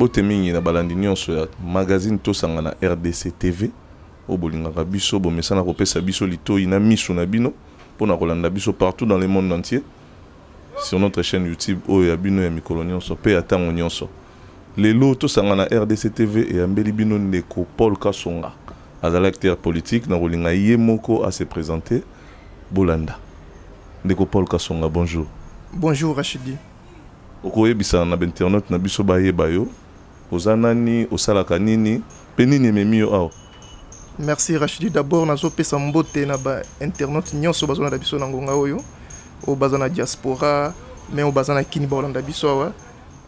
mbote mingi na balandi nyonso ya magazine tosanga na RDC TV o bolingaka biso bomesana kopesa biso litoi na miso na bino pona kolanda biso partout dans le monde entier sur notre chaîne YouTube o ya bino ya mikolo nyonso pe atango nyonso lelo tosanga na RDC TV et ambeli bino ndeko Paul Kasonga azala acteur politique na kolinga ye moko à se présenter bolanda ndeko Paul Kasonga. Bonjour. Bonjour Rachidi. Okoyebisa na internet na biso bayeba yo ozanani osalaka nini pe nini memio awo. Merci Rachidi. D'abord nazo pesa mbote na ba internet nyonso bazona na biso na ngonga oyo o bazana diaspora mais o bazana kini bolanda biso awa.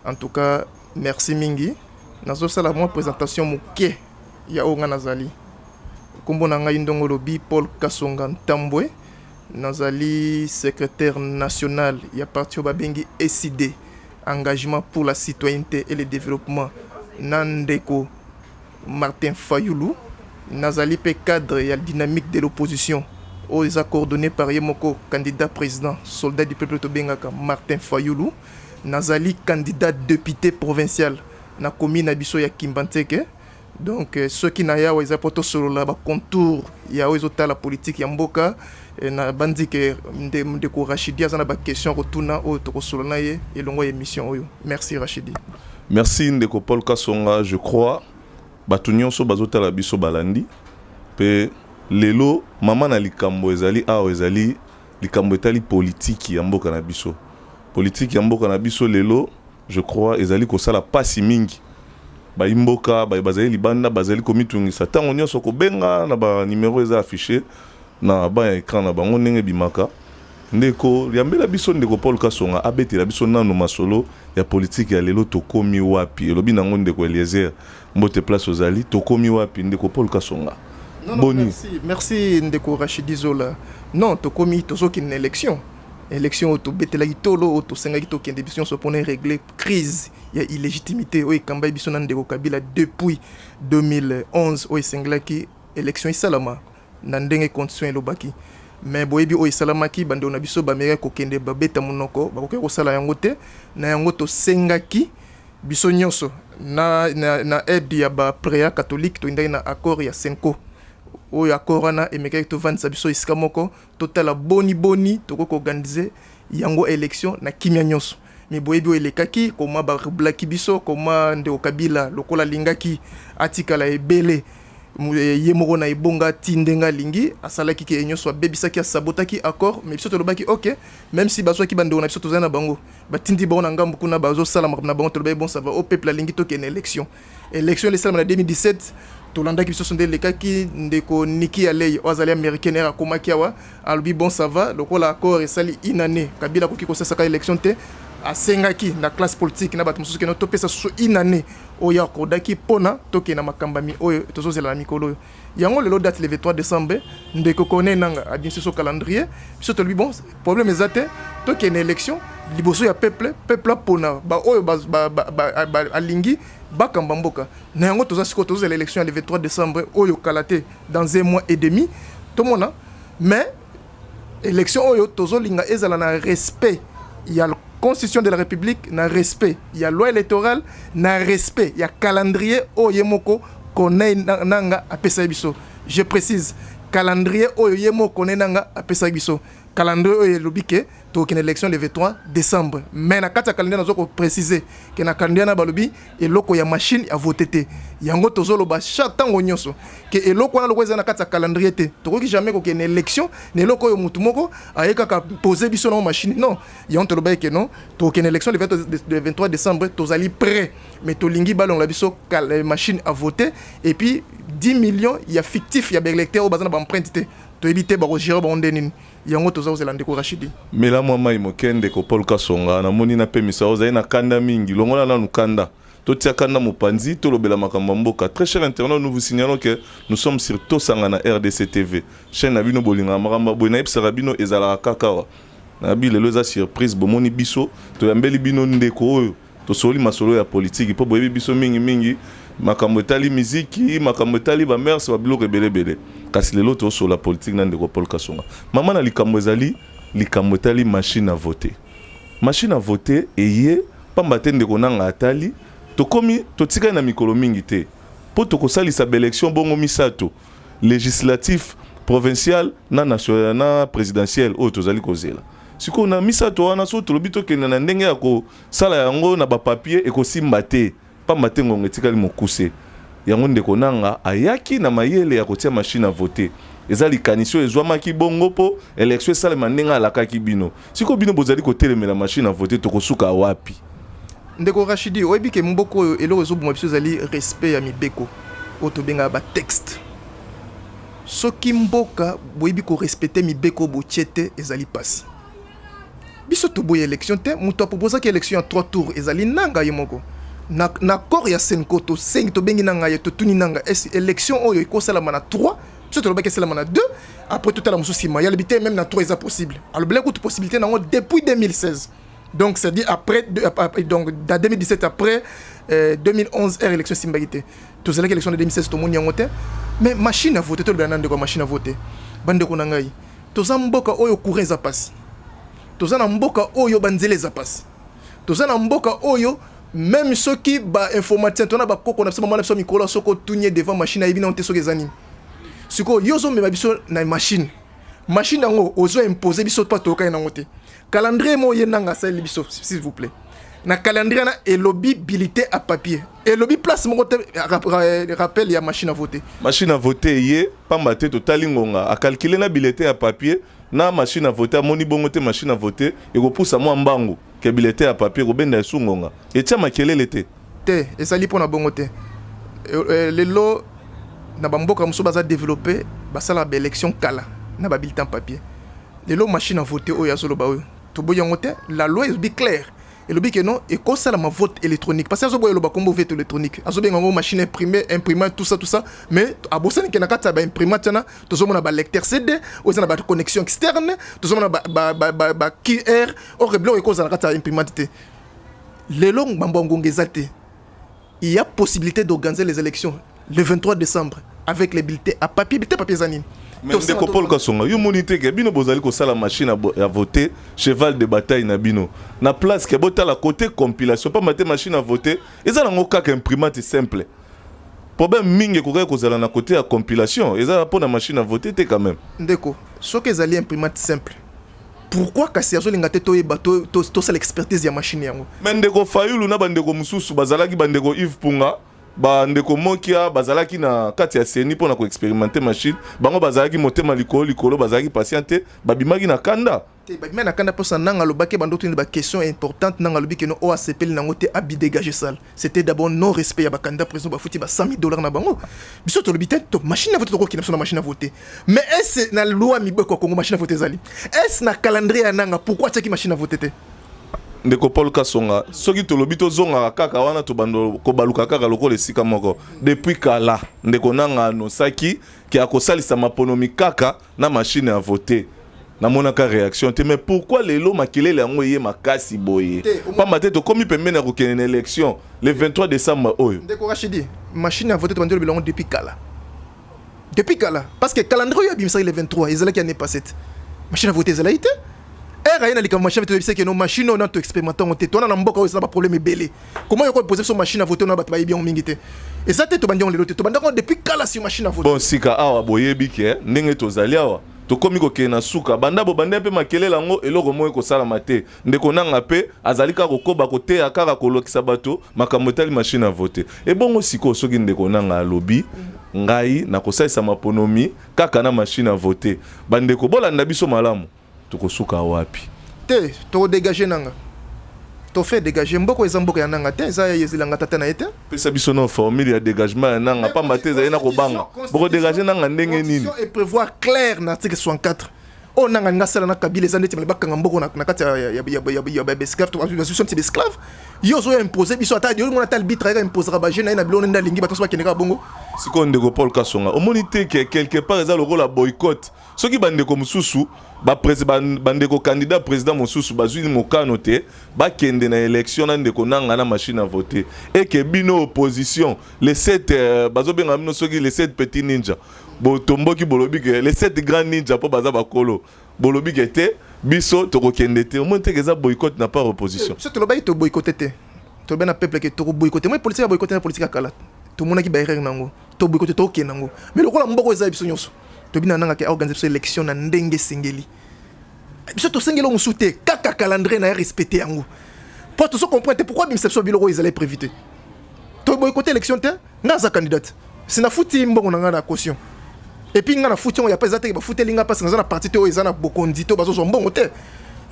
En tout cas merci mingi. Nazo sala mo présentation moke ya onga nazali kombo na ngai ndongo lobi Paul Kasonga Ntambwe nazali secrétaire national ya parti babengi SID, engagement pour la citoyenneté et le développement Nandeko Martin Fayoulou. Nazali pe cadre ya dynamique de l'opposition aux coordonné par Yemoko candidat président soldat du peuple Tobengaka Martin Fayoulou. Nazali candidat député provincial na commune abiso ya Kimbanteke. Donc ceux qui na ya weza poto solo la ba contour ya wezota la politique ya mboka na bandi ke ndeko Rachidi azana ba question retourna o to solo na ye elongo émission oyo. Merci Rachidi. Merci ndeko Paul Kasonga. Je crois batu nyonso bazota la biso balandi pe lelo mama na likambo ezali awa ezali likambo etali politique ya mboka na biso. Politique ya mboka na biso lelo je crois ezali ko sala pasi mingi. Ba imboka ba bazali libanda bazali komitungisa tango nyonso ko benga na ba numéro eza affiché na ba écran na bango ndenge bimaka ndeko yambela biso ndeko Paul Kasonga abetela biso nanu masolo ya politique ya lelo tokomi wapi elobi nango ndeko Eliezer mbote place ozali tokomi wapi ndeko Paul Kasonga. Non, boni. Merci ndeko Rachidi Zola. Non tokomi tozoki une élection au betela itolo au senga kito kende biso so pona régler crise ya illégitimité o ekamba biso na ndeko Kabila depuis 2011 o sengla ki élection isalama na ndenge condition elobaki mais boyebi o isalama ki bande na biso ba meka ko kende ba beta munoko ba ko sala yango te na yango to senga ki biso nyonso na aide ya ba préa catholique to ndai na accord ya Senko o ya corona emeka to vendre biso isika moko total boni to ko organiser yango élection na kimia nyonso mais boyebi o elekaki koma ba blaki biso koma ndeko Kabila lokola lingaki atikala ebele ye moko na ebonga tindenga lingi asalaki ke nyonso abebisaki asabotaki accord mais biso tolobaki OK même si bazwaki bande na biso tozana bango batindi bango na ngambu kuna bazo sala na bango tolobai bon ça va au peuple lingi to ke na élection les salama na 2017 tolanda biso sonde lekaki ndeko Niki Alei ozali américaine era komaki awa albi bon ça va lokola accord esali inane Kabila koki ko sasa ka élection te asengaki na classe politique na bato mosusu ke no topesa so inane oya kodaki pona toke na makambami oyo tozozela na mikolo oyo yango lelo date le 23 décembre ndeko kone nanga adinsi so calendrier biso tolobi bon problème ezate toke na élection liboso ya peuple pona ba oyo ba alingi bakamba mboka na yango tozasiko tozela élection le 23 décembre oyo kalate dans 1 mois et demi tomona mais élection oyo tozolinga ezala na respect ya Constitution de la République na respect, il y a loi électorale na respect, il y a calendrier oyemoko connaît nanga apesa biso. Je précise, calendrier oyemoko connaît nanga apesa biso. Calendrier oyelobike to ken élection le 23 décembre. Mais na kata calendrier nazo ko préciser que na calendrier na balobi eloko ya machine à voter te. Yango tozolo ba chaque tango nyonso que eloko na loko za na kata calendrier te. To ki jamais ko ken élection ne eloko yo mutu moko ayeka ka poser biso na machine. Non, yango to loba que non, to ken élection le 23 décembre tozali prêt. Mais to lingi balon la biso machine à voter et puis 10 millions il y a fictif il y a électeur au bazana ba empreinte te. To éviter ba gérer ba ondenini. Yango toza ndeko Rachidi. Mais la moi mai mokende ko Paul Kasonga na moni na pemisa oza na kanda mingi longola na nukanda totia kanda mopanzi tolobela makambo mboka. Très cher internaute, nous vous signalons que nous sommes sur Tosanga na RDC TV chaîne na bino bolinga maramba boina ipsara bino ezala kakawa na bi lelo za surprise bomoni biso to yambeli bino ndeko oyo to soli masolo ya politique po boyebi biso mingi makambo etali muziki makambo etali ba mers ba biloko ebelebele kasi lelo to so la politique na ndeko Paul Kasonga mama na likambo ezali likambo etali machine à voter eye pamba te ndeko nanga atali tokomi totika na mikolo mingi te po tokosalisa élection bongo misato législatif provincial na national na présidentiel oyo tozali kozela siko na misato wana so tolobi tokende na ndenge ya kosala yango na bapapier ekosimba te pamba te ngongo etikali mokuse yango ndeko nanga ayaki na mayele ya kotia machine à voter eza likanisi oyo ezwamaki bongo po élection esalema ndenge alakaki bino siko bino bozali kotelemela machine à voter tokosuka wapi ndeko Rachidi oyebi ke mboko oyo eloko ezoboma biso ezali respect ya mibeko oyo tobengaka batexte soki mboka boyebi korespecte mibeko botie te ezali pasi biso toboya élection te moto apropozaki élection ya 3 tours ezali nanga ye moko na accord ya senko tosengi tobengi nanga ye totuni nanga élection oyo ekosalama na 3 biso tolobaki esalama na 2 après totala mosusu nsima ya lobi te même na 3 eza possible alobela kutu possibilité nango depuis 2016 donc c'est à dire après donc dans 2017 après 2011 élection simbaki te tozalaki élection de 2016 tomoni yango te mais machine à voter tolobela na ndeko machine à voter bandeko na ngai toza mboka oyo courant eza pasi toza na mboka oyo banzela eza pasi toza na mboka oyo même soki ba informaticien tona ba koko na biso mama na biso mikolo soko tunye devant machine ayibi na onte soki ezani siko yozo mema biso na machine yango ozo imposer biso pa toka na ngote calendrier mo yenanga sa biso s'il vous plaît na calendrier na elobi bilité à papier elobi place mo rappel ya machine à voter ye pamba te totali ngonga a calculer na bilité à papier na machine à voter moni bongo te machine à voter et ko poussa mo mbangu ke bilité à papier ko benda sungonga et tia makelele te ezali pona bongo te lelo na bamboka muso baza développer basala ba élection kala na ba bulletin papier lelo machine à voter oyo azoloba oyo to boyango te la loi est bien claire et le but que non et quoi ça la vote électronique parce que azoboya lo ba kombo vote électronique azobenga ngo machine imprimante tout ça mais abosani ke na kata ba imprimante na tozomona ba lecteur CD ozana ba connexion externe tozomona ba QR or reblo ko za na kata imprimante te lelo mbambo ngezate il y a possibilité d'organiser les élections le 23 décembre avec les bulletins à papier zanine. Mais ndeko Paul Kasonga yo monite ke bino bozali ko sala machine à voter cheval de bataille na bino na place ke bota la côté compilation pas maté machine à voter ezala ngo kaka imprimante simple problème mingi ko ko zala na côté à compilation ezala pour na machine à voter te quand même ndeko soki ezali imprimante simple pourquoi kasi azolinga te toyeba to sala expertise ya machine yango mais ndeko Fayulu na bandeko mususu bazalaki bandeko Yves Punga bandeko mokia bazalaki na kati ya seni pona ko expérimenter machine bango bazalaki motema likolo bazalaki patiente babimaki na kanda te babimaki na kanda posa nanga lobaki bandoto ni ba question importante nanga lobi que no OACP nango te abi dégager salle c'était d'abord non respect ya bakanda président ba futi ba $100,000 na bango biso to lobi te to machine à voter to ko kina na machine à voter mais est na loi mibeko Congo machine à voter zali est na calendrier nanga pourquoi taki machine à voter te ndeko Paul Kasonga soki tolobi tozonga kaka wana to bando ko baluka kaka lokola esika moko depuis kala ndeko nanga no saki ki akosalisa maponomi kaka na machine à voter na monaka réaction te mais pourquoi lelo makelele yango ye makasi boye pas maté to komi pembena ko kene élection le 23 décembre oyo ndeko Rachidi machine à voter to bando bilongo depuis kala parce que calendrier ya bimisa le 23 ezala ki année passée machine à voter ezala ite era na machine à voter que nos machines on a tout expérimenté on te tona na mboka ça pas problème belé comment yoko poser sur machine à voter na batba bien mingité et ça te to bandion lelo te to bandako depuis kala sur machine à voter bon sika awa boyebi ke ndenge tozali awa to komi ko kena suka banda bo banda pe makelela ngo eloko moyo ko sala mate ndeko nanga pe azali ka kokoba ko te akaka ko lokisa bato makambo tali machine à voter et bongo siko soki ndeko nanga lobby ngai na kosaisa maponomi kaka na machine à voter bandeko bolanda biso malamu tokosuka wapi te to dégager nanga to fait dégager mboko ezamboka ya nanga te za yezilanga tata na ete pesa biso no formule ya dégagement ya nanga pa mateza yena ko banga boko dégager nanga ndenge nini et prévoir clair na article 64 on nanga ngasala na kabila ezandeti malibaka mboko na kati ya esclave to association de esclave yo zo imposer biso ata yo ngona tal bitra imposera ba jeune na bilona ndalingi bato ba keneka bongo siko ndeko Paul Kasonga omonite ke quelque part eza le rôle boycott soki bandeko mususu ba président bandeko candidat président mususu bazui mokano te ba kende na élection na ndeko nanga na machine à voter et que bino opposition les 7 bazobenga bino soki les 7 petits ninja bo tomboki bolobi ke les 7 grands ninja po baza bakolo bolobi ke te biso to kokende te omonite ke za boycott na pas opposition c'est le bail to boycotter te to ben peuple que to boycotter moi politique boycotter politique kala to mona ki ba erreur nango to boycotter to ke nango mais le kola mboko eza biso nyonso to bina nanga ke organiser élection na ndenge sengeli biso to sengeli musute kaka calendrier na respecter yango pour to so comprendre pourquoi bimsepso biloko ils allaient préviter to boycotter élection te ngaza candidate sina futi mbongo nanga na caution et puis nga na futi on ya pas ezate ba futi linga pas nga na parti te o ezana bokondi to bazo zo mbongo te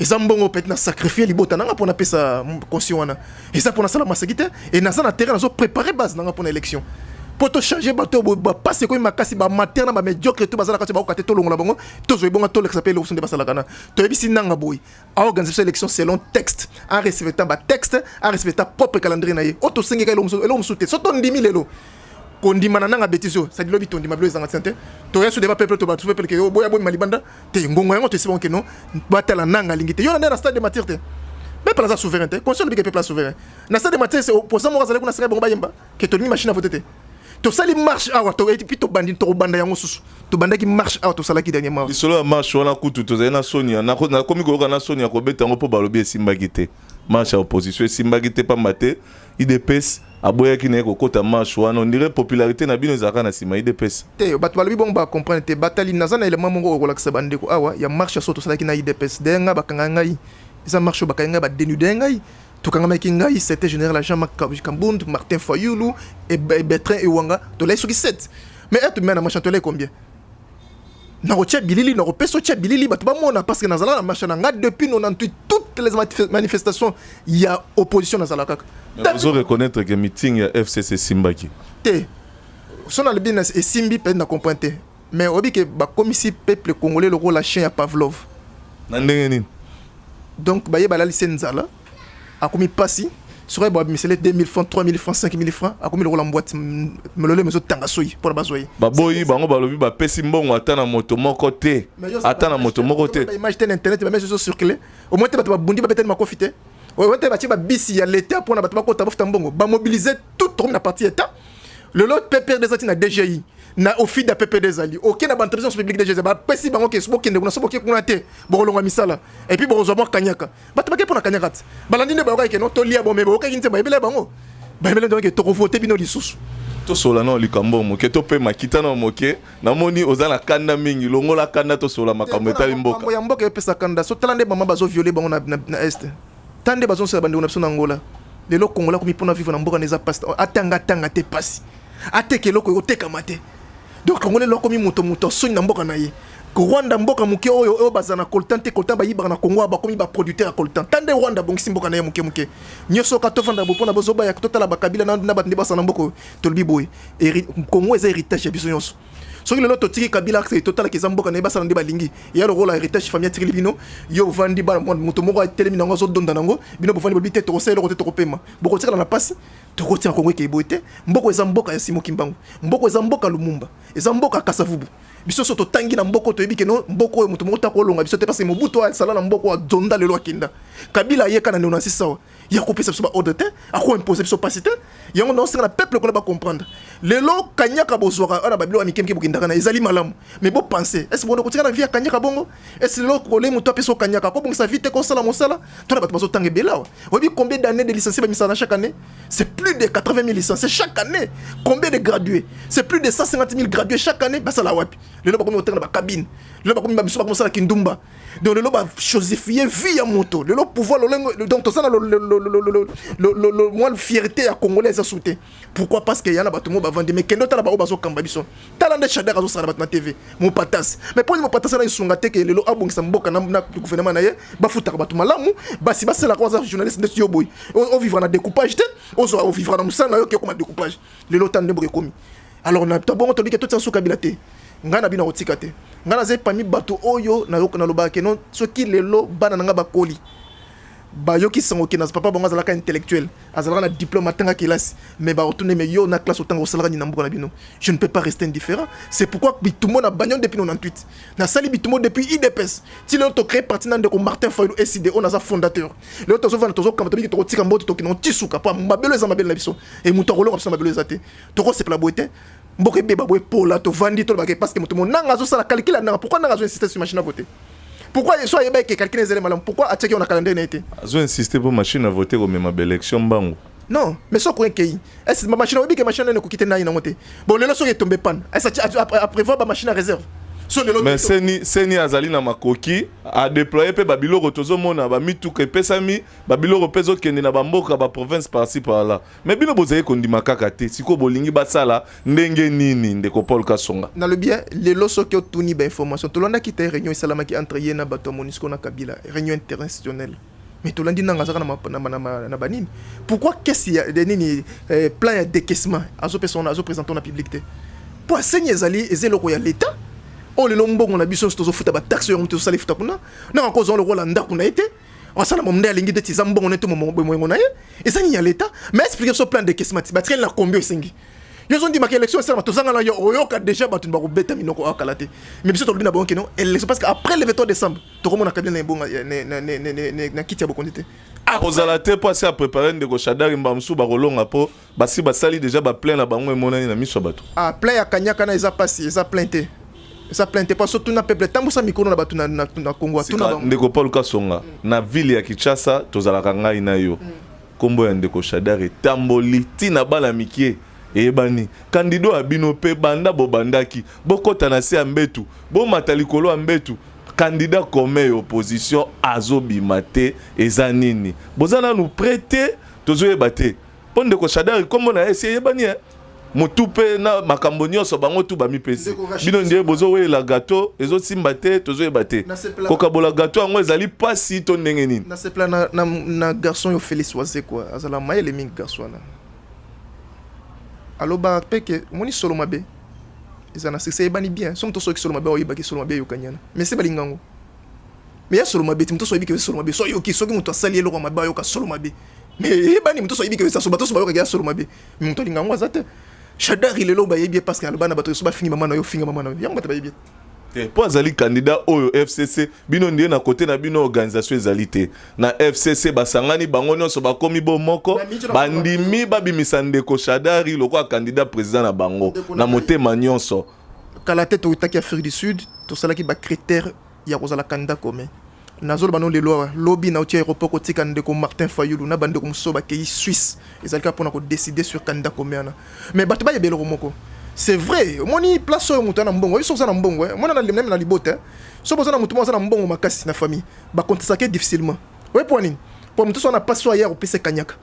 eza mbongo peut na sacrifier libota nanga pona pesa caution wana eza pona sala masakite et na za na terrain nazo préparer base nanga pona élection pour to changer bato ba passer ko makasi ba materna ba médiocre to bazala kati ba okate to longola bango to zo bonga to le s'appelle le sonde basala kana to ebisi nanga boy a organiser élection selon texte en respectant ba texte en respectant propre calendrier na ye auto sengi ka lo musute so to ndimi lelo kondima na nanga betiso ça dit lobi to ndima blo ezanga santé to yesu deba peuple to ba peuple ke boya boy malibanda te ngongo yango to sibon ke non batala nanga lingite yo na stade de maturité mais pas la souveraineté conscient de que peuple souverain na stade de maturité c'est pour ça mo razale kuna sanga bongo bayemba ke to ni machine à voter to sali marche awa to et puis to bandi to banda yango susu to banda ki marche awa to sala ki dernièrement lisolo marche wana kutu to zena sonia na komi ko na sonia ko beta ngo po balobi esimba gite marche à opposition esimba gite pa mate idps aboya ki ne ko kota marche wana on dirait popularité na bino ezaka na sima idps te bat balobi bon ba comprendre te batali na zana élément mongo ko lakisa bande ko awa ya marche so to sala ki na idps denga bakanga ngai isa marche bakanga ba denude ngai tukanga maki ngai c'était général Jean-Marc Kambund Martin Fayoulou et Bertrand Ewanga to la soki 7 mais et mena marche to la combien na roche bilili na ropeso che bilili bat ba mona parce que na zala na marche na nga depuis 98 toutes les manifestations il y a opposition na zala kaka vous reconnaître que meeting ya FCC Simbaki te sona le bien et Simbi peut na comprendre mais obi que ba commissi peuple congolais le rôle la chien ya Pavlov na ndenge nini donc ba yeba la licence là a commis passi serait bon mais c'est les 2000 francs 3000 francs 5000 francs a commis le rôle en boîte me le meso tangasoyi pour bazoyi ba boyi bango balobi ba pesi mbongo atana moto moko te atana moto moko te image ten internet ba mais sur circuler au moins te ba bundi ba peut-être ma confiter au te ba ti ba bisi ya l'état pour na ba ko ta bofta mbongo ba mobiliser toute na partie état le lot PPR des atina DGI na au fil de PPR des ali aucun na bantrition publique DGI ba pesi bango ke sobo kende kuna sobo ke kuna te bo longa misala et puis bo zo mo kanyaka ba te ba ke pour na kanyaka ba landi ne ba ka ke no to lia bo me bo ka kinte ba ebele bango ba ebele donc to ko voter bino lisusu to sola no likambo mo ke to pe makita na moke na moni ozala kanda mingi longola kanda to sola makambo etali mboka ya mboka pesa kanda so talande mama bazo violer bango na est tande bazo se bande na biso na Angola lelo Kongola komi pona vivre na mboka neza pasta atanga te pasi ateke loko oteka mate donc Congolais loko mi moto soni na mboka na ye Rwanda mboka muke oyo bazana coltan te coltan ba yibana Congo ba komi ba producteur à coltan tande Rwanda bongisi mboka na ye muke nyoso ka to vanda bopona bozoba ya totala ba kabila na ba ndeba sana mboko tolbi boy Congo eza héritage ya biso nyonso soki lelo totiki kabila c'est total ke zamboka na basala ndeba lingi ya le rôle héritage famille tiki bino yo vandi ba moto moko telemi nango zo donda nango bino bovandi bobite to kosela ko to kopema boko tika na passe to kotia Congo ke boite mboko eza mboka ya Simo Kimbangu mboko eza mboka Lumumba eza mboka Kasavubu biso so to tangi na mboko to yebike no mboko moto moko ta ko longa biso te parce que Mobutu a sala na mboko a zonda lelo akenda kabila yeka na neonasi sawa ya ko pesa biso ba ordre te a ko imposer biso pasite yango non c'est la peuple ko ba comprendre lelo kanyaka bozwaka ana babilo amikemke bokindaka na ezali malamu mais bo penser est-ce bon ko tika na via kanyaka bongo est-ce lelo ko le moto apeso kanyaka ko bongisa vite ko sala mosala to na bato bazo tangi belawa obi combien d'années de licenciés ba misana chaque année c'est plus de 80 000 licenciés chaque année combien de gradués c'est plus de 150 000 gradués chaque année basala wapi lelo ba komi otanga ba cabine lelo ba komi ba biso ba komosala kindumba donc lelo ba chosifier vie ya moto lelo pouvoir le donc to ça le moi fierté à congolais à souté pourquoi parce que y a na bato mo ba vendre mais kendo tala ba bazo kamba biso tala nde chadar azo sala na TV mon patas mais pour mo patas na isunga te ke lelo abongisa mboka na gouvernement na ye ba futaka bato malamu ba si ba sala kwa journaliste de yo boy on vivra na découpage te on vivra na musanga yo ke comme découpage lelo tande bo komi alors na to bongo to bike to tsansu kabila te ngana bina otika te ngana ze pami bato oyo na yoko na lobake non soki lelo bana nga bakoli ba yoki sango ke na papa bonga zalaka intellectuel azalaka na diplôme atanga classe mais ba retourner mais yo na classe otanga osalaka ni na mboka na bino je ne peux pas rester indifférent c'est pourquoi bitumo na bagnon depuis 98 na sali bitumo depuis IDPS ti le to créer parti na ndeko Martin Fayulu SID on a sa fondateur le to sovana to kama to biki to tika mboto to kino tisuka pa mabelo za mabelo na biso et muto rolonga biso mabelo za te to ko c'est la beauté mboka beba boy pola to vandi to ba parce que muto mo nanga zo sala calcul na pourquoi nanga zo insister sur machine à voter. Pourquoi il soit calculé les éléments? Pourquoi attaquer on a calendrier n'a été? Ils ont insisté pour machine à voter au même élection bango. Non, mais ça quoi qu'il est-ce ma machine obi que machine ne ko quitter na ina ngote. Bon le loso est tombé panne. Est-ce à prévoir ma machine à réserve. Mais seni azali na makoki a déployer pe babilo rotozo mona ba mituka pesami babilo ropezo kende na bamboka ba province par-ci par-là. Mais bino bozaye kondima kaka te siko bolingi basala ndenge nini ndeko Paul Kasonga. Na le bien les loso qui tuni ba information to landa ki te réunion salama ki entre yena bato monisco na Kabila réunion internationale. Mais to landi nanga zaka na banini. Pourquoi qu'est-ce qu'il y a des nini plan de décaissement azo personne azo présentant na publicité. Pour enseigner zali ezelo ko ya l'état. Oh le lombo on a biso to futa ba taxe yo mto sali futa kuna na encore on le rôle anda kuna été on sala mo ndela lingi de tizambo on est mo na ye et ça ni ya l'état mais expliquer ce plan de caisse mati batien la combien singi yo zondi ma élection ça to zanga na yo oyoka déjà batu ba ko beta minoko akalate mais biso to lobina bon keno élection parce que après le 23 décembre to komona kabila na bonga na kiti ya bokondité Ozalate passer à préparer ndeko Shadari mbamsu ba kolonga po basi basali déjà ba plein na bango emonani na miso bato ah plein ya kanyaka na eza pasi eza plainte ça plainte pas surtout na peuple tambo sa mikolo na batu na Congo tout na ndeko Paul Kasonga na ville ya Kinshasa tozalaka ngai na yo kombo ya ndeko Shadari tamboli tina bala mikie ebani kandido abino pe banda bobandaki bokota na se ambetu bo matalikolo ambetu candidat comme opposition azobimate ezanini bozana nous prêter tozoyebate po ndeko Shadari kombo na ese ebani motupe na makambo nyonso bango tu bamipesi bino ndiye bozo we la gâteau ezo simba te tozo ebate kokabola gâteau yango ezali pasi to ndenge nini na se plan na garçon yo Félix Wazé quoi azala mayele mingi garçon na aloba peke moni solo mabe ezana c'est ebani bien somme to so ki solo mabe oyiba ki solo mabe yo kanyana mais c'est balingango mais ya solo mabe timto so yibi ki solo mabe so yo ki so ki muto asali elo mabe yo ka solo mabe mais ebani muto so yibi ki so bato so ba yo ka solo mabe muto lingango azate Shadari le loba yebie parce que albana bato so ba fini mama na yo finga mama na yo yango bata ba yebie po azali candidat oyo FCC bino ndiye na côté na bino organisation ezali na FCC basangani bango nyonso bakomi bo moko bandimi babimisa ndeko Shadari lokwa candidat président na bango na motema nyonso kala tête utaki Afrique du Sud to sala ki ba critère ya kozala candidat commun nazolo bano lelo lobby na uti aéroport kotika ndeko Martin Fayulu na bande ko musoba ke Suisse ezalika pona ko décider sur candidat commun mais bato ba yebelo moko c'est vrai moni place oyo mutu na mbongo yo soza na mbongo mona na lemem na libota so boza na mutu moza na mbongo makasi na famille ba contester difficilement ouais pour nini pour mutu so na passe hier au PC Kanyaka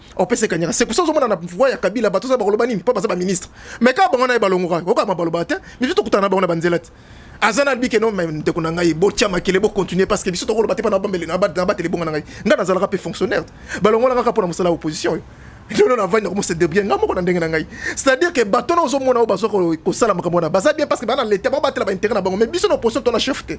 c'est pour ça que mona na voix ya Kabila bato za ba koloba nini pas ba ministre mais ka bango na ba longora ko ka ba baloba te mais tout kutana bango na banzelati azana bike no même te kuna ngai bo tia makele bo continuer parce que biso to koloba te pa na bambele na ba tele bonga na ngai ngana zalaka pe fonctionnaire balongola kaka pona musala opposition non na vendre comme c'est de bien ngamo ko ndenge na ngai c'est-à-dire que bato na ozo mona o baso ko sala makambo na baza bien parce que bana l'état ba batela ba intérêt na bango mais biso na opposition to na chef te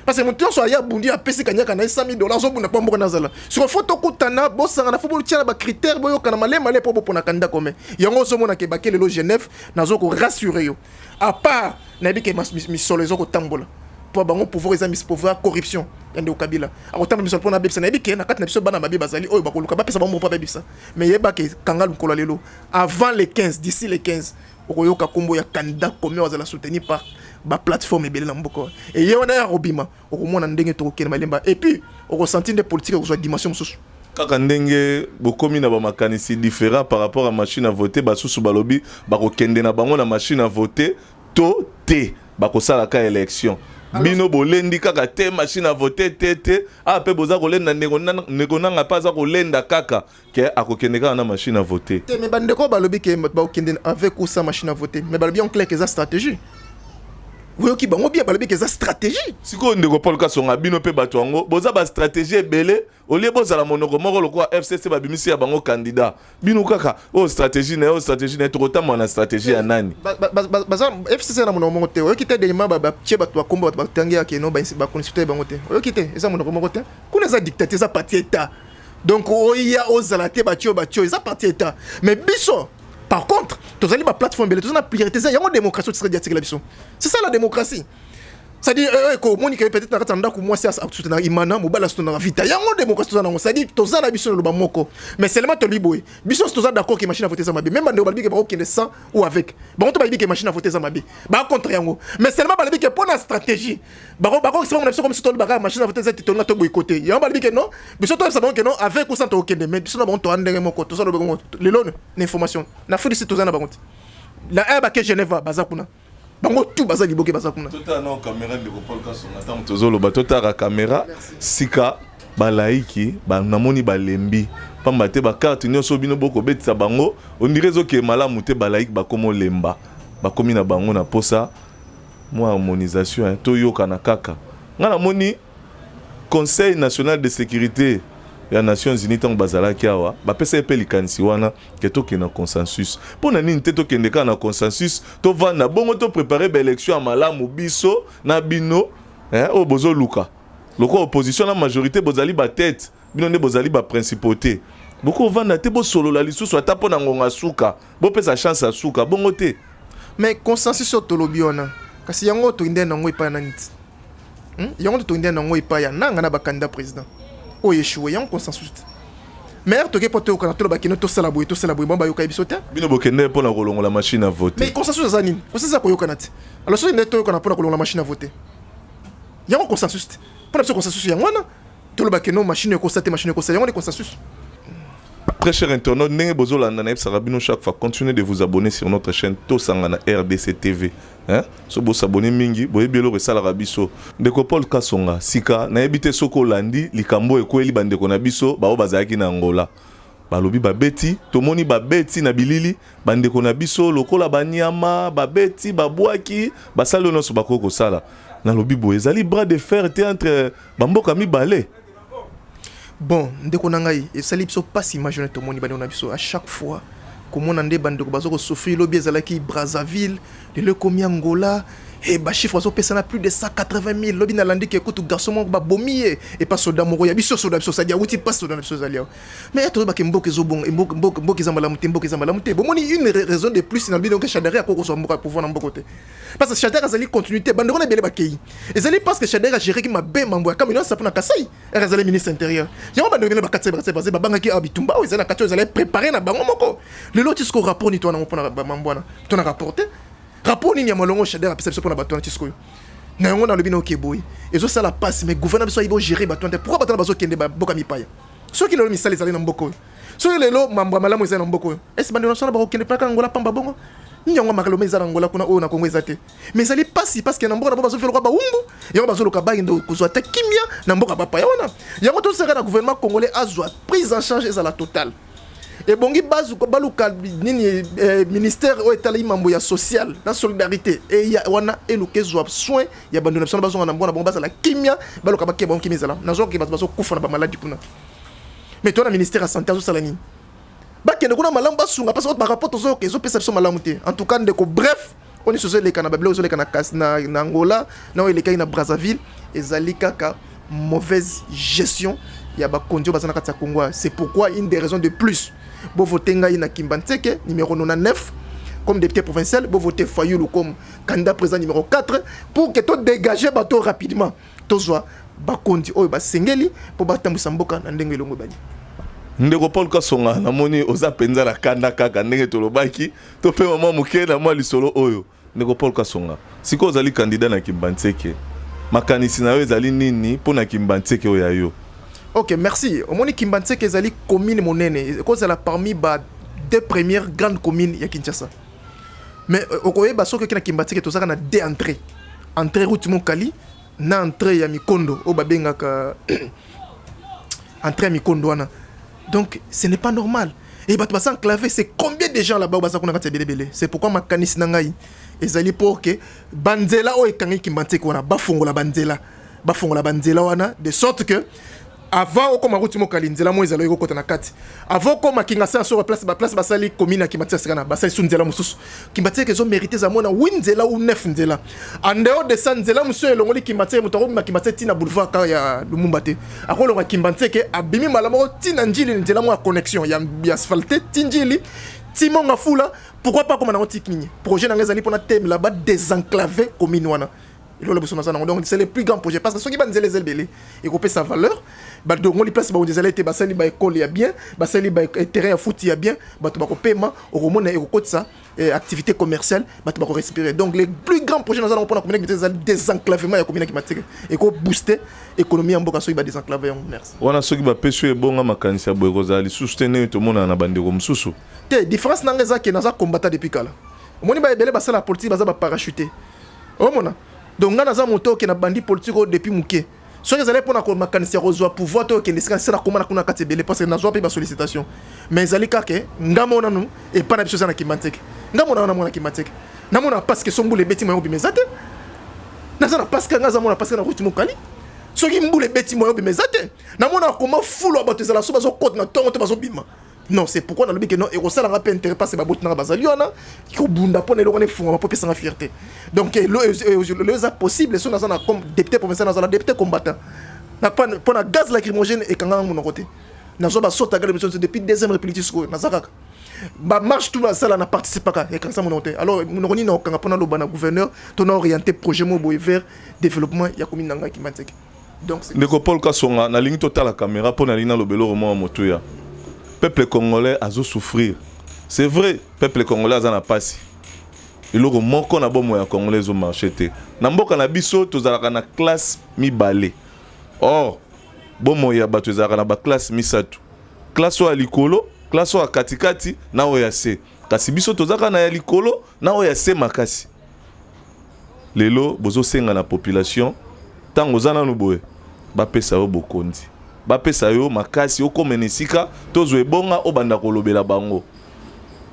parce que montion so ya bundi a PC Kanyaka na $100,000 zo bunda pa mboko na zala sur photo kutana bo sanga na football tia ba critère bo yo kana malema po pona kanda comme yango zo mona ke bakele lo Genève na zo ko rassurer yo à part na bi ke mi solo zo ko tambola pour bango pouvoir les amis pouvoir corruption yande Kabila a otamba mi solo pona bebisa na bi ke na kat na biso bana mabe bazali oyo bakoluka ba pesa bango pa bebisa mais yeba ke kangalu kola lelo avant les 15 d'ici les 15 okoyoka kombo ya candidat comme wazala soutenu par ba plateforme ebele na mboko et yona ya robima okomona ndenge to kokena malemba et puis okosentir des politiques ko dimension mususu kaka ndenge bokomi na ba makanisi différent par rapport à machine à voter basusu balobi bakokende na bango na machine à voter to te bakosala ka élection bino bolendi kaka te machine à voter te pe boza kolenda ndeko nanga pa za kolenda kaka ke akokende kaka na machine à voter te mais bandeko balobi ke bakokende avec ou sans machine à voter mais balobi on clair que ça stratégie oyoki bango bien balobi keza stratégie siko ndeko Paul Kasonga bino pe bato yango boza ba stratégie ebele olie bozala monoko moko lokwa FCC babimisi ya bango candidat bino kaka stratégie na tokotama na stratégie ya nani baza FCC na monoko moko te oyoki te denima tie bato bakombo bato batangi ya keno ba consulter bango te oyoki te eza monoko moko te kuna eza dictateur eza parti état donc oya ozala te batio eza parti état mais biso. Par contre, tu as une plateforme, tu as une priorité, il y a une démocratie qui serait c'est ça la démocratie. c'est-à-dire Monica peut-être na katanda ko moi c'est à imana mobala stona vita yango démocratie tozana ngo c'est-à-dire tozana biso loba moko mais seulement to liboy biso tozana d'accord que machine à voter ça mabe même bande balbi que ba okende sans ou avec ba to balbi que machine à voter ça mabe ba contre yango mais seulement balbi que pour la stratégie ba c'est pas comme si to ba machine à voter ça to to boycotter yango balbi que non biso to ça donc non avec ou sans to okende mais biso na bon to andenge moko to ça le lone l'information na fudi c'est tozana ba contre la ba que Genève bazakuna bango tout baza liboke baza kuna tota na caméra de Paul Kasonga tam tozolo ba tota ra caméra sika balaiki ba namoni balembi pamba te ba carte nyonso bino boko betisa bango on dirait zo ke malamu te balaiki ba komo lemba ba komi na bango na posa moi harmonisation to yoka na kaka ngana moni Conseil national de sécurité ya Nations Unies tant bazala kiawa ba pesa epeli kanisi wana ke to na consensus pona nini te to kende ka na consensus to vanda bongo to préparer ba élection à malamu biso na bino o bozo luka loko opposition na majorité bozali ba tête bino ne bozali ba principauté boko vanda te bo solo la lisusu ata pona ngonga suka bo pesa chance à suka bongo te mais consensus sur tolobiona kasi yango to inde na ngoi pa na nit yango to inde na ngoi pa ya nanga na ba candidat président o échoué en consensus mais to ke poto kana to ba kino to sala boy bon ba yoka bisote bino bokende pour la rolongo la machine à voter mais consensus za nini o sasa ko yoka nati alors so neto yoka na pour la rolongo la machine à voter yango consensus pour la consensus yango na to ba kino machine ko sate machine ko sate yango consensus. Très chers internautes, n'ayez besoin de Sarabino chaque fois. Continuez de vous abonner sur notre chaîne Tosangana RDC TV. So vous abonnez mingi, vous avez bien le resal arabiso. Ndeko Paul Kasonga, sika na ebite soko landi likambo ekweli bandeko na biso ba bazaki na Angola. Balobi babeti, tomoni babeti na bilili bandeko na biso lokola banyama, babeti, babwaki, basalo no so bakoko sala. Na lobi bo ezali bras de fer entre bamboka mibale. Bon, ndeko nangai et sali biso pas imaginer to moni bana biso à chaque fois comment ndé bandeko bazoko souffrir lobi ezalaki Brazzaville le komi Angola et ba chiffre so pesa na plus de 180 000 lobi na landi ke kutu garçon mo ba bomier et pas soda moko ya biso soda biso sadia wuti pas soda biso zalia mais to ba ke mboke zo bon mboke za malamu te bon moni une raison de plus na bidon ke Chadera ko so mboka pouvoir na mbokote parce que Chadera azali continuité bandeko na bien ba kei ezali parce que Chadera géré ki mabe mambo comme non ça pour na kasai ezali ministre intérieur yango bandeko ba katse ba banga ki abitumba o ezali na katse ezali préparer na bango moko le lotisco rapport ni to na mpona ba mambo na to na rapporter rapport ni malongo Chadera pesa biso pona bato na tisco na yango na lobi na okeboy ezo sala passe mais gouvernement biso ibo gérer bato nte pourquoi bato na bazo kende ba boka mipaya soki lelo misali ezali na mboko soki lelo mambo malamu ezali na mboko est bande national ba okende paka Angola pamba bongo nyango makalo meza na Angola kuna o na Kongo ezate mais ezali passe parce que na mboko na bazo felo kwa ba umbu yango bazo loka ba ndo kozwa ta kimia na mboka papa yana yango to sera na gouvernement congolais azwa prise en charge ezala totale. Et bongi bazu baluka nini ministère o etali mambo ya social na solidarité et ya wana eluke zwa soin ya bando na bazo na mbona bomba la kimia baluka ba kebon kimia zala na zo ke bazo kufa na ba maladie kuna mais toi na ministère de santé zo sala nini ba kende kuna malamu basunga parce que ba rapport zo ke zo pesa so malamu te en tout cas ndeko bref on est sur les canabla zo les canakas na Angola na o les na Brazzaville ezali kaka mauvaise gestion ya ba kondio bazana kata Congo c'est pourquoi une des raisons de plus bo voter ngai na Kimbanteke numéro 99 comme député provincial, bo voter Fayoulou comme candidat président numéro 4 pour que to dégager bateau rapidement to zwa ba kondi oyo ba sengeli pour batambusa mboka na ndenge longo bani. Ndeko Paul Kasonga na moni oza penza la kanda kaka ndenge tolobaki to pe mama muke na mwa lisolo oyo Ndeko Paul Kasonga siko ozali candidat na Kimbanteke makanisi na yo ezali nini pona Kimbanteke oyo yo. Ok, merci. Au moins, Kimbanteke est commune monene. Cause elle a parmi les deux premières grandes communes à Kinshasa. Mais au Koye, baso que Kimbanteke tout ça na deux entrées. Entrée route Mokali, na entrée ya Mikondo, au babenga ka entrée à Mikondo wana. Donc ce n'est pas normal. Et bah tu enclavé, c'est combien de gens là-bas basa qu'on a belé. C'est pourquoi ma canis nangai ezali pour que banzela o ekangi Kimbanteke wana bafongola banzela wana de sorte que avant au comme route mokali nzela mo ezalo eko kota na kati avant comme kinga sa sur place basali commune ki matia sekana basali sunzela mususu Kimbanteke zo mériter za mona winzela ou neuf nzela en dehors de ça nzela musu elongoli Kimbanteke mutaro Kimbanteke tina boulevard ka ya Lumumba te akolo ka Kimbanteke abimi malamo tina njili nzela mo connexion ya asphalté tinjili timonga fula pourquoi pas comme na otikini projet na ngezali pona thème là-bas désenclaver commune wana Donc c'est le plus grand projet parce que ceux qui vont les ailes et couper sa valeur, donc on les place bah des ailes basali bah école ya bien, basali bah terrain à foot ya bien, bah tu vas paiement au roman et au côté ça activité commerciale, bah tu vas respirer. Donc les plus grands projets nous allons prendre comme des désenclavement ya commune climatique et ko booster économie en boka so ba désenclaver. Merci. Wana soki ba peso e bonga makanisa boye kozali soutenir to mona na bandeko msusu. Te différence na ngeza ke naza combattant depuis kala. Omoni ba ebele basala politique baza ba parachuter. Omona. Donc nga naza moto ke na bandi politique depuis muke. Soki ezali mpona komakanisi ya kozwa pouvoir to okende esika na komona kuna kati ebele parce que nazwa mpe basollicitation mais ezali kaka nga mona nu epa na biso eza na kimanteke nga mona wana mona kimanteke namona parce que so mbula ebeti moyo obima eza te naza na parce que nga aza mona parce que na kuti mokali soki mbula ebeti moyo obima eza te namona koma fulu ya bato ezala so bazokota na ntongo te bazobima. Non, c'est pourquoi dans le but que non, et ça n'a pas intérêt pas c'est babot na bazaliona qui bunda pour les loger fond pour sans fierté. Donc le ça possible sont dans comme député provincial dans la député combattant. Na pas pour la gaz lacrymogène et quand mon côté. Na so ba sota gale depuis deuxième république siko na zakaka. Ba marche tout la salle n'a participé pas et quand ça mon côté. Alors mon roni na quand pona lo bana gouverneur ton orienté projet mo boy vers développement ya commune nanga qui manteke. Donc c'est Ndeko Paul Kasonga na ligne total la caméra pour na lina lobelo romo motoya. Peuple congolais a souffrir. C'est vrai, peuple congolais a passé. Il y a moko na bomo ya congolais au marché te. Na mboka na biso tozalaka na classe mibale. Or, bomo ya bato ezalaka na ba classe misatu. Classe wa likolo, classe wa katikati na oya se. Kasi biso tozalaka na ya likolo na oya se makasi. Lelo bozo senga na population tango zana nuboye ba pesa yo bokondi. Bapesa yo makasi okomenisika tozwe bonga obanda kolobela bango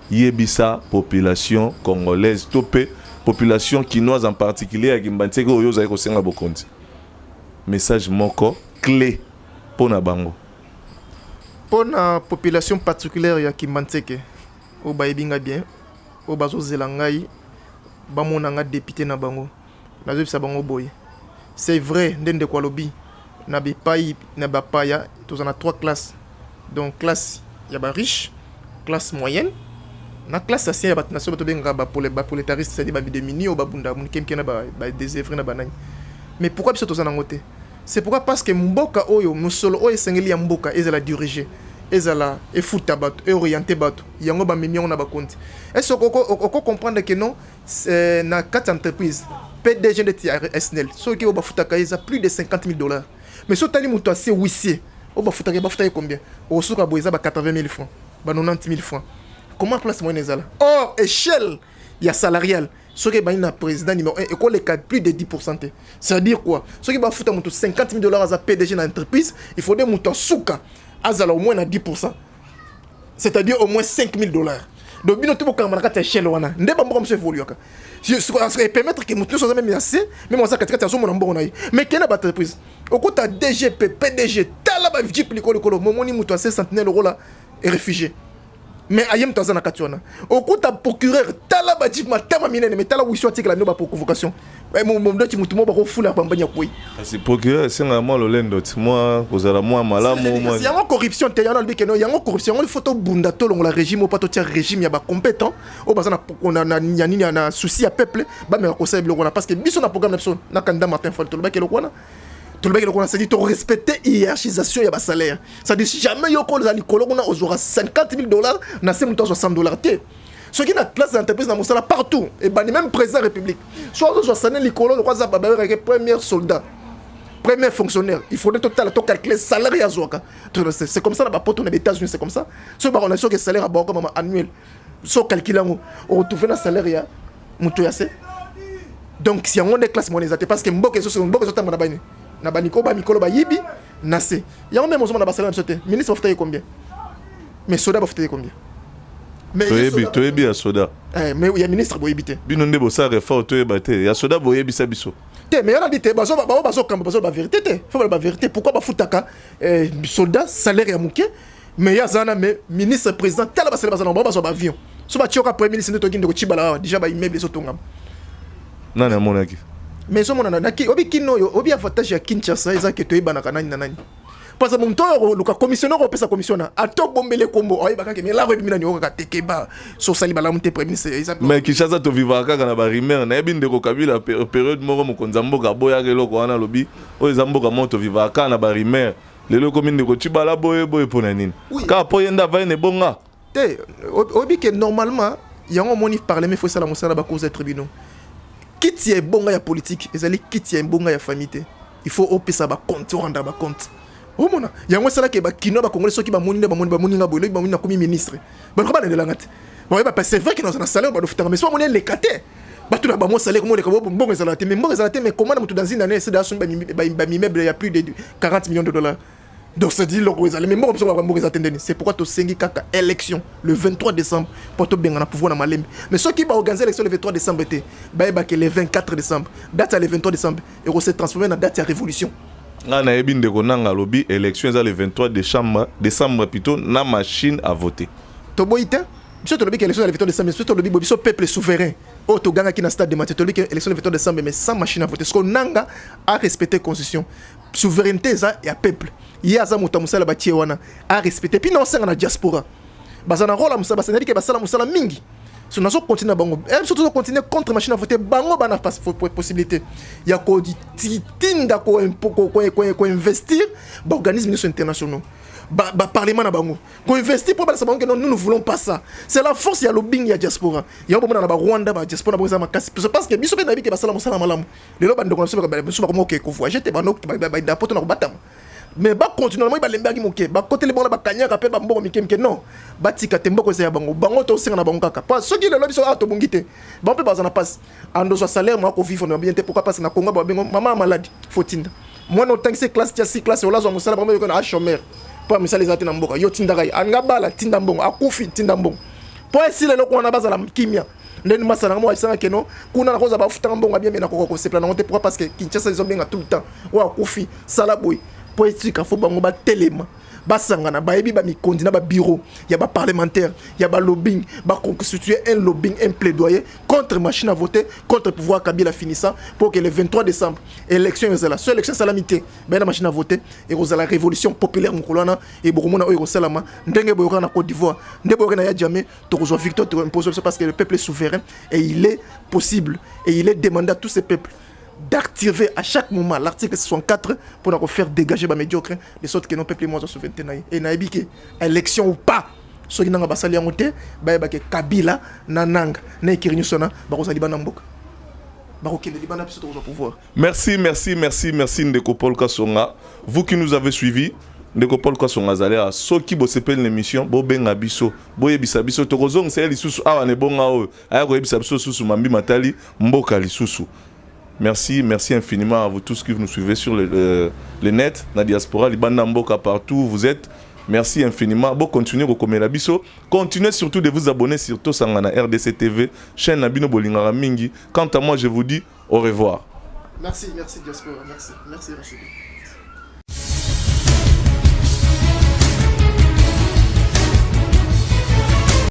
yebisa population congolaise topé population quinoise en particulier ya Kimbanteke oyo za ko senga bokonzi message moko clé pona bango pona population particulière ya Kimbanteke o bayebinga bien o bazo zelangai bamona nga député na bango nazobisa bango boye c'est vrai ndende kwa lobby na bipai na bapaya tous on a 3 classes donc classe ya ba riche classe moyenne na classe ancienne ya bato naso bato benga ba pour les prolétaristes c'est-à-dire ba bidemini o babunda mun kemke na ba désœuvré na banani mais pourquoi biso tous en ngote c'est pourquoi parce que mboka oyo musolo oyo sengeli ya mboka ezala diriger ezala efuta bato e orienter bato yango ba mimi on na ba compte est-ce qu'on comprendre que non na 4 entreprises PDG de TRSNL ceux qui va futa kaisa plus de $50,000. Mais si tu as assez huissier, on va foutre combien? Au souk à Boisa, 80 000 francs, 90 000 francs. Comment place moi les là? Or, échelle, il y a salarial. Ce qui est un président numéro 1 et qu'on les cadre plus de 10%. C'est-à-dire quoi? Ce qui va foutre $50,000 à PDG dans l'entreprise, il faut des moutons souka, au moins à 10%. C'est-à-dire au moins $5,000. Donc, bien tout le monde a échelle. Ne pas me faire évoluer. Je permettre que moutons soient même assez, même en ça que tu as mon bon mais quelle est l'entreprise? Au côté de DGP, PDG, tala ba vjip likolo kolo, momoni muto à 6 centenaires € là est réfugié. Mais ayem tazana katuana. Au côté de procureur, tala ba vjip ma tama minene, mais tala wisho article la no ba pour convocation. Mon doti muto mo ba ko fula bambanya koi. C'est procureur c'est moi le lendo, moi kozala moi malamu moi. Il y a une corruption, il y a une corruption, il faut to bunda to la régime ou pas to régime ya ba compétent. O bazana on a nini na souci à peuple, ba me ko sabe le parce que biso na programme na kanda Martin Fall to le ba ke le kona. Tout le monde a dit de respecter la hiérarchisation de salaire. Ça dit jamais yo ko les colo on aura $50,000 na c'est montant $60. Ce qui n'a place d'entreprise dans mon salaire partout et ben même président de la République. Soit on soit les colo quoi ça premier soldat. Premier fonctionnaire, il faudrait total to calculer salaire à Zoka. C'est comme ça là-bas pour aux États-Unis, c'est comme ça. Ce baron a sûr que salaire à bord comme annuel. So calculer on retrouve le salaire ya muto yasse. Donc si on est classe monétaire parce que mboke so mboke so tamana bani. Na baniko ba mikolo ba yibi nase ya on même on na basala msote ministre of taille combien mais soda ba futaye combien mais to yebi ya soda mais il y a ministre bo yibite bino ndebo sa refa to yebate ya soda bo yebi sa biso te mais on a dit te bazo kamba bazo ba vérité te faut ba vérité pourquoi ba futaka soldat salaire ya muke mais ya zana mais ministre président tala ba salaire bazo ba avion so ba tioka premier ministre to kindo ko chibala déjà ba immeuble so tongam nana monaki mais so monana naki obi kino yo obi avantage ya Kinshasa eza ke to yebana kanani na nani parce que mon temps le commissionnaire au pesa commissionnaire a to bombele combo oyi bakake mais là rebimina ni oka tekeba so sali bala monte premier ministre mais Kinshasa to vivra kaka na ba rimer na ebinde ko Kabila période moko mokonza mboka boya keloko wana lobi o ezamboka moto vivra kaka na ba rimer lelo komi ndeko tibala boye pona nini ka po yenda va ne bonga te obi que normalement yango moni parler mais faut ça la mosala ba cause des tribunaux kiti ya bonga ya politique ezali kiti ya bonga ya famille il faut opesa ba compte rendre ba compte o mona yango sala ke ba kino ba congolais soki ba moni nga boye ba moni na komi ministre ba ko ba na delangate ba ba c'est vrai que dans un salaire ba do futanga mais soit moni les caté ba tout ba mo salaire comme le ko bonga ezala te mais comment mutu dans une année c'est dans son ba immeuble il y a plus de 40 millions de dollars. Donc c'est dit c'est pourquoi tu sengi kaka élection le 23 décembre pour te bien pouvoir na malembe mais ceux qui va organiser l'élection le 23 décembre était ba que le 24 décembre date le 23 décembre et se transformer en date de révolution na yebi ndeko nanga lobi élection le 23 décembre plutôt na machine à voter to boite biso to lobi que élection le 23 décembre biso to lobi biso peuple souverain o to ganga ki na stade de Mathieu to lobi que élection le 23 décembre mais sans machine à voter parce que nanga a respecté constitution souveraineté ça et à peuple il y a ça moto musala ba wana a respecter puis non senga na diaspora bazana rola musala basana dit que basala musala mingi so nazo continuer bango et surtout continuer contre machine à voter bango bana pas possibilité il y a ko tinda ko investir ba organismes internationaux ba parlement na bango ko investir pour ça bango que nous ne voulons pas ça c'est la force il y a lobbying il y a diaspora il y a bomona na ba Rwanda ba diaspora ba zama kasi parce que biso be na bi ke basala musala malamu lelo bando ko so ba biso ba ko ke ko voyager te bano ba d'apoto na ko batama mais ba continuellement ba lembergi moké ba côté le bon ba kanya ka pe ba mboko mikemke non ba tika te mboko ya bango to singa na bango kaka pas ceux qui le lobby so a to bongite ba pe ba za na passe ando so salaire moi ko vivre na bien te pourquoi parce na Congo ba bengo maman malade faut tinda moi no tank c'est classe tia 6 classe ola zo musala ba ko na chômeur pour misala ezati na mboka yo tinda kai anga bala tinda mbongo akufi tinda mbongo pour esi le loko na baza la kimia ndeni masala mo isanga keno kuna na koza ba futanga mbongo bien na ko se plana monter pourquoi parce que Kinshasa ils ont bien tout le temps wa akufi sala boy politique faut bango ba telema basangana bayebi ba mikondi na ba bureau ya ba parlementaire ya ba lobbying ba constituer un lobbying un plaidoyer contre machine à voter contre pouvoir Kabila finissant pour que le 23 décembre élection ezala seule élection salamité ba na machine à voter et la révolution populaire mukolana et bokomona oyo salama ndenge boyoka na Côte d'Ivoire ndenge boyoka na ya jamais to rejoindre victoire to imposer parce que le peuple est souverain et il est possible et il est demandé à tous ces peuples d'activer à chaque moment l'article 64 pour nous faire dégager les médiocres de sorte que nos peuples moins souveraineté et naïbi que élection ou pas ceux qui n'ont pas sali en côté bah que Kabila nanang na kirinyo sona ba ko sali banamboka ba ko kende libana piso to pouvoir. Merci Ndeko Paul Kasonga, vous qui nous avez suivis. Ndeko Paul Kasonga zale a soki bo sepel l'émission bo benga biso bo yebisa biso to kozong c'est lisusu awa ne bonga o aya ko yebisa biso susu mambi matali mboka lisusu. Merci infiniment à vous tous qui nous suivez sur le net, la diaspora, Libanda Mboka partout où vous êtes. Merci infiniment. Bon, continuez au Komela Biso. Continuez surtout de vous abonner sur Tosangana RDC TV, chaîne Nabino Bolingara Mingi. Quant à moi, je vous dis au revoir. Merci diaspora. Merci Rachid.